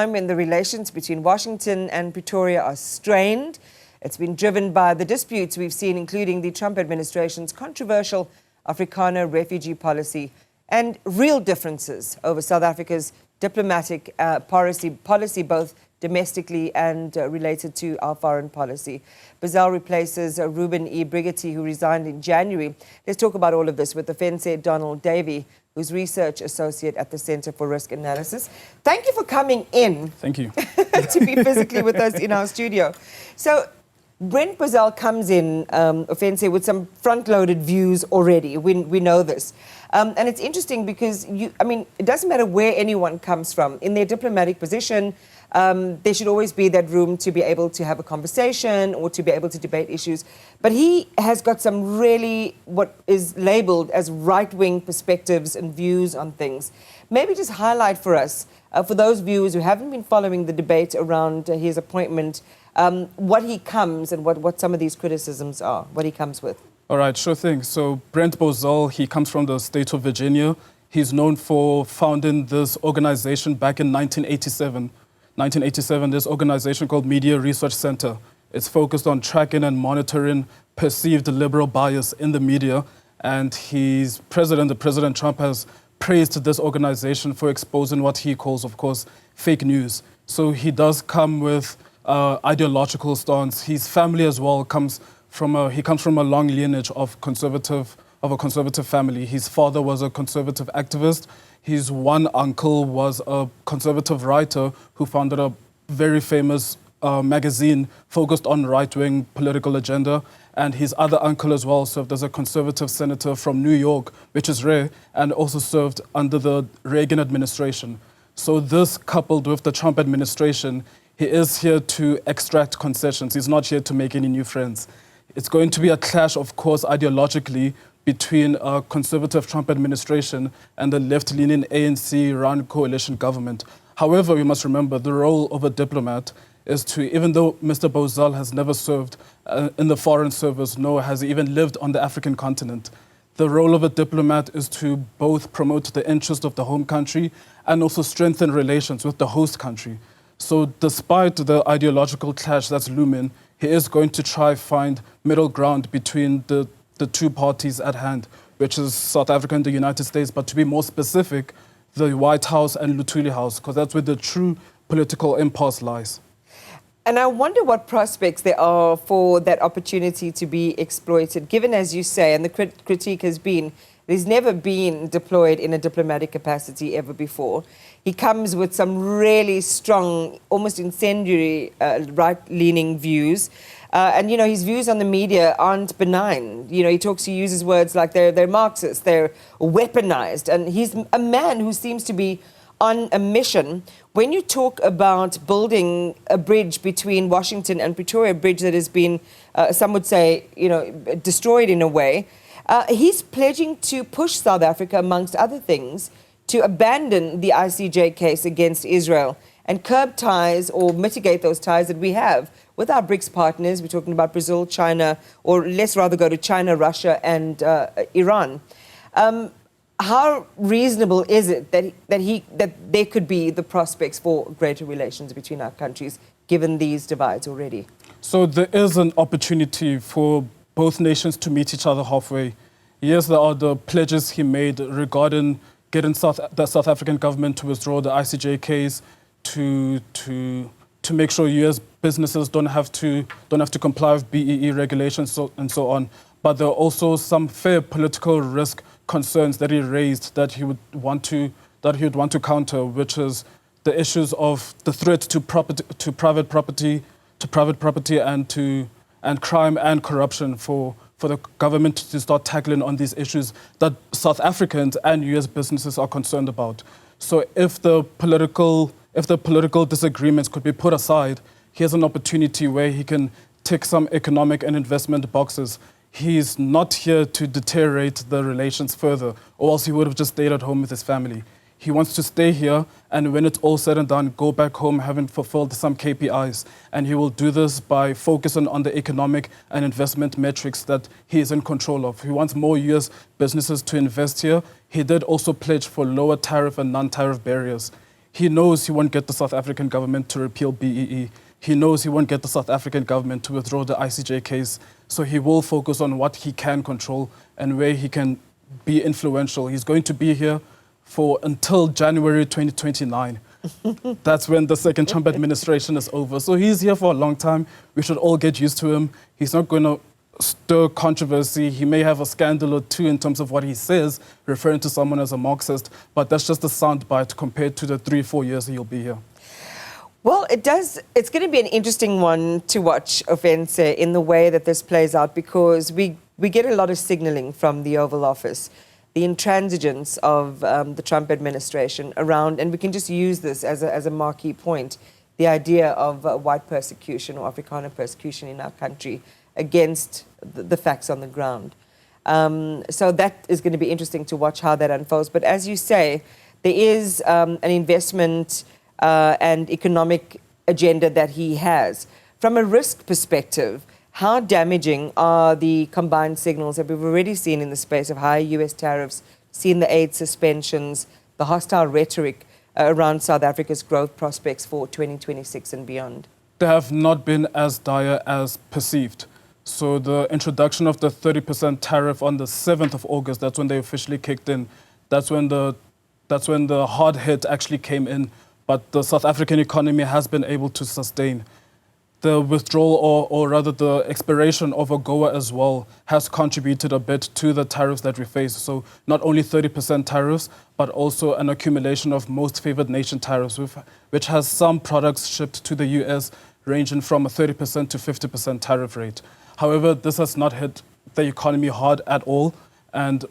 When the relations between Washington and Pretoria are strained. It's been driven by the disputes we've seen, including the Trump administration's controversial Afrikaner refugee policy and real differences over South Africa's diplomatic policy, both domestically and related to our foreign policy. Bozel replaces Ruben E. Brigety, who resigned in January. Let's talk about all of this with Ofentse Donald Davhie, who's research associate at the Center for Risk Analysis. Thank you for coming in. Thank you. To be physically with us in our studio. So Brent Bozel comes in, Ofentse, with some front-loaded views already. We know this. And it's interesting because, it doesn't matter where anyone comes from. In their diplomatic position, there should always be that room to be able to have a conversation or to be able to debate issues. But he has got some really what is labeled as right-wing perspectives and views on things. Maybe just highlight for us, for those viewers who haven't been following the debate around his appointment, what he comes and what some of these criticisms are, what he comes with. All right, sure thing. So Brent Bozel, he comes from the state of Virginia. He's known for founding this organization back in 1987. 1987, this organization called Media Research Center. It's focused on tracking and monitoring perceived liberal bias in the media. And President Trump has praised this organization for exposing what he calls, of course, fake news. So he does come with ideological stance. His family as well comes from a long lineage of a conservative family. His father was a conservative activist. His one uncle was a conservative writer who founded a very famous magazine focused on right-wing political agenda. And his other uncle as well served as a conservative senator from New York, which is rare, and also served under the Reagan administration. So this, coupled with the Trump administration, he is here to extract concessions. He's not here to make any new friends. It's going to be a clash, of course, ideologically between a conservative Trump administration and the left-leaning ANC-run coalition government. However, we must remember the role of a diplomat is to, even though Mr. Bozel has never served in the foreign service, nor has he even lived on the African continent, the role of a diplomat is to both promote the interest of the home country and also strengthen relations with the host country. So despite the ideological clash that's looming, he is going to try find middle ground between the two parties at hand, which is South Africa and the United States, but to be more specific, the White House and Luthuli House, because that's where the true political impasse lies. And I wonder what prospects there are for that opportunity to be exploited, given, as you say, and the critique has been, he's never been deployed in a diplomatic capacity ever before. He comes with some really strong, almost incendiary, right-leaning views. And, his views on the media aren't benign. He uses words like they're Marxist, they're weaponized. And he's a man who seems to be on a mission. When you talk about building a bridge between Washington and Pretoria, a bridge that has been, some would say, destroyed in a way, he's pledging to push South Africa, amongst other things, to abandon the ICJ case against Israel and curb ties or mitigate those ties that we have with our BRICS partners. We're talking about Brazil, China, or let's rather go to China, Russia, and Iran. How reasonable is it that there could be the prospects for greater relations between our countries, given these divides already? So there is an opportunity for both nations to meet each other halfway. Yes, there are the pledges he made regarding getting the South African government to withdraw the ICJ case, to make sure U.S. businesses don't have to comply with BEE regulations and so on. But there are also some fair political risk concerns that he raised that he would want to counter, which is the issues of the threat to private property and crime and corruption for the government to start tackling on these issues that South Africans and U.S. businesses are concerned about. So if the political disagreements could be put aside, here's an opportunity where he can tick some economic and investment boxes. He's not here to deteriorate the relations further, or else he would have just stayed at home with his family. He wants to stay here, and when it's all said and done, go back home having fulfilled some KPIs. And he will do this by focusing on the economic and investment metrics that he is in control of. He wants more U.S. businesses to invest here. He did also pledge for lower tariff and non-tariff barriers. He knows he won't get the South African government to repeal BEE. He knows he won't get the South African government to withdraw the ICJ case. So he will focus on what he can control and where he can be influential. He's going to be here for until January 2029. That's when the second Trump administration is over. So he's here for a long time. We should all get used to him. He's not going to stir controversy. He may have a scandal or two in terms of what he says, referring to someone as a Marxist, but that's just a soundbite compared to the 3-4 years he'll be here. Well, it's going to be an interesting one to watch, Ofentse, in the way that this plays out, because we get a lot of signaling from the Oval Office, the intransigence of the Trump administration around, and we can just use this as a marquee point, the idea of white persecution or Afrikaner persecution in our country against the facts on the ground. So that is going to be interesting to watch how that unfolds. But as you say, there is an investment and economic agenda that he has. From a risk perspective, how damaging are the combined signals that we've already seen in the space of higher U.S. tariffs, seen the aid suspensions, the hostile rhetoric around South Africa's growth prospects for 2026 and beyond? They have not been as dire as perceived. So the introduction of the 30% tariff on the 7th of August, that's when they officially kicked in. That's when the hard hit actually came in. But the South African economy has been able to sustain. The withdrawal, or rather the expiration of AGOA as well, has contributed a bit to the tariffs that we face. So not only 30% tariffs, but also an accumulation of most favored nation tariffs, which has some products shipped to the US ranging from a 30% to 50% tariff rate. However, this has not hit the economy hard at all. And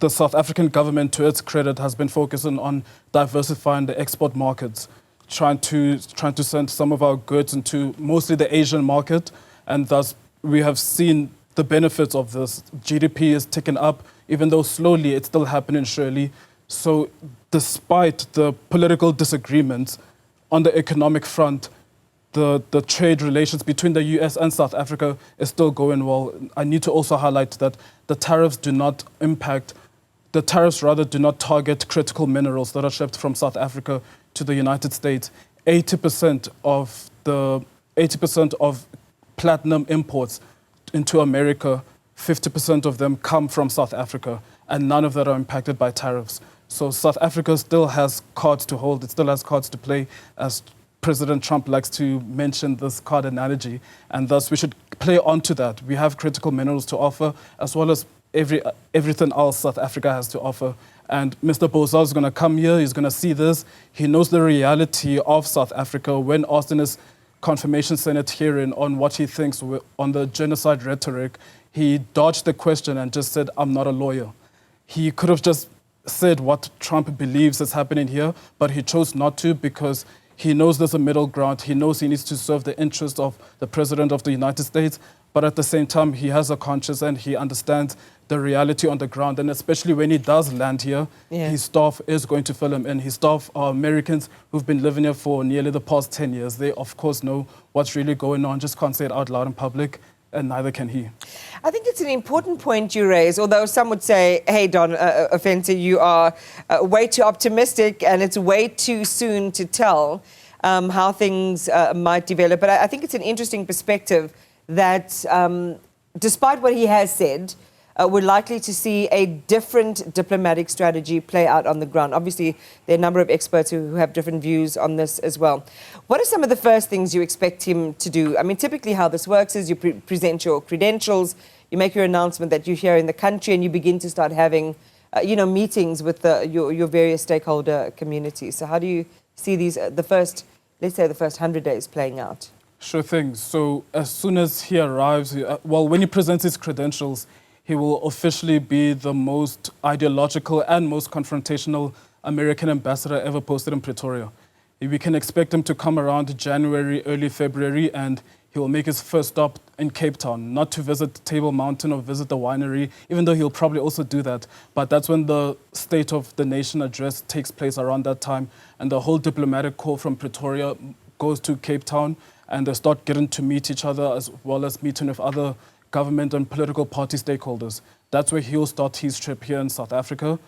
the South African government, to its credit, has been focusing on diversifying the export markets, trying to send some of our goods into mostly the Asian market, and thus we have seen the benefits of this. GDP is ticking up, even though slowly, it's still happening surely. So despite the political disagreements on the economic front, the trade relations between the US and South Africa is still going well. I need to also highlight that the tariffs do not target critical minerals that are shipped from South Africa to the United States. 80% of platinum imports into America, 50% of them come from South Africa, and none of that are impacted by tariffs. So South Africa still has cards to hold. It still has cards to play, as President Trump likes to mention this card analogy, and thus we should play onto that. We have critical minerals to offer, as well as everything else South Africa has to offer. And Mr. Bozel is going to come here, he's going to see this. He knows the reality of South Africa. When asked in his confirmation Senate hearing on what he thinks on the genocide rhetoric, he dodged the question and just said, "I'm not a lawyer." He could have just said what Trump believes is happening here, but he chose not to because he knows there's a middle ground. He knows he needs to serve the interest of the President of the United States, but at the same time, he has a conscience and he understands the reality on the ground. And especially when he does land here, his staff is going to fill him in. His staff are Americans who've been living here for nearly the past 10 years. They, of course, know what's really going on, just can't say it out loud in public, and neither can he. I think it's an important point you raise, although some would say, hey, Don, Ofentse, you are way too optimistic and it's way too soon to tell how things might develop. But I think it's an interesting perspective that despite what he has said, we're likely to see a different diplomatic strategy play out on the ground. Obviously, there are a number of experts who have different views on this as well. What are some of the first things you expect him to do? I mean, typically how this works is you present your credentials, you make your announcement that you're here in the country, and you begin to start having, meetings with your various stakeholder communities. So how do you see these, let's say the first 100 days playing out? Sure thing. So as soon as he arrives, when he presents his credentials, he will officially be the most ideological and most confrontational American ambassador ever posted in Pretoria. We can expect him to come around January, early February, and he will make his first stop in Cape Town, not to visit Table Mountain or visit the winery, even though he'll probably also do that. But that's when the State of the Nation address takes place around that time, and the whole diplomatic corps from Pretoria goes to Cape Town, and they start getting to meet each other as well as meeting with other government and political party stakeholders. That's where he'll start his trip here in South Africa.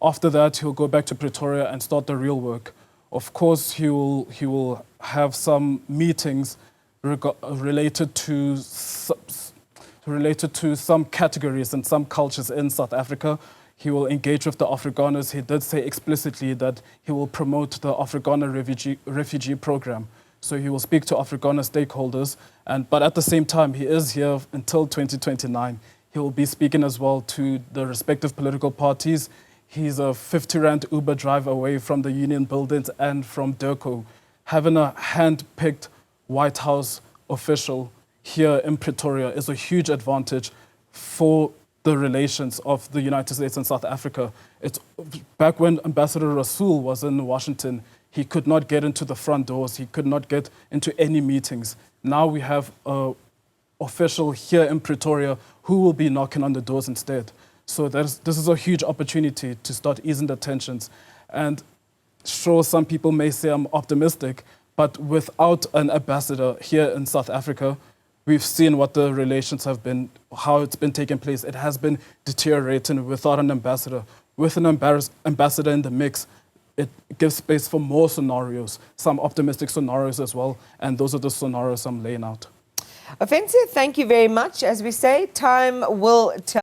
After that, he'll go back to Pretoria and start the real work. Of course, he will have some meetings related to some categories and some cultures in South Africa. He will engage with the Afrikaners. He did say explicitly that he will promote the Afrikaner refugee program. So he will speak to Afrikaner stakeholders, but at the same time, he is here until 2029. He will be speaking as well to the respective political parties. He's a 50 Rand Uber drive away from the Union Buildings and from Durko. Having a hand-picked White House official here in Pretoria is a huge advantage for the relations of the United States and South Africa. It's back when Ambassador Rasool was in Washington, he could not get into the front doors. He could not get into any meetings. Now we have an official here in Pretoria who will be knocking on the doors instead. So this is a huge opportunity to start easing the tensions. And sure, some people may say I'm optimistic, but without an ambassador here in South Africa, we've seen what the relations have been, how it's been taking place. It has been deteriorating without an ambassador. With an ambassador in the mix, it gives space for more scenarios, some optimistic scenarios as well, and those are the scenarios I'm laying out. Ofentse, thank you very much. As we say, time will tell.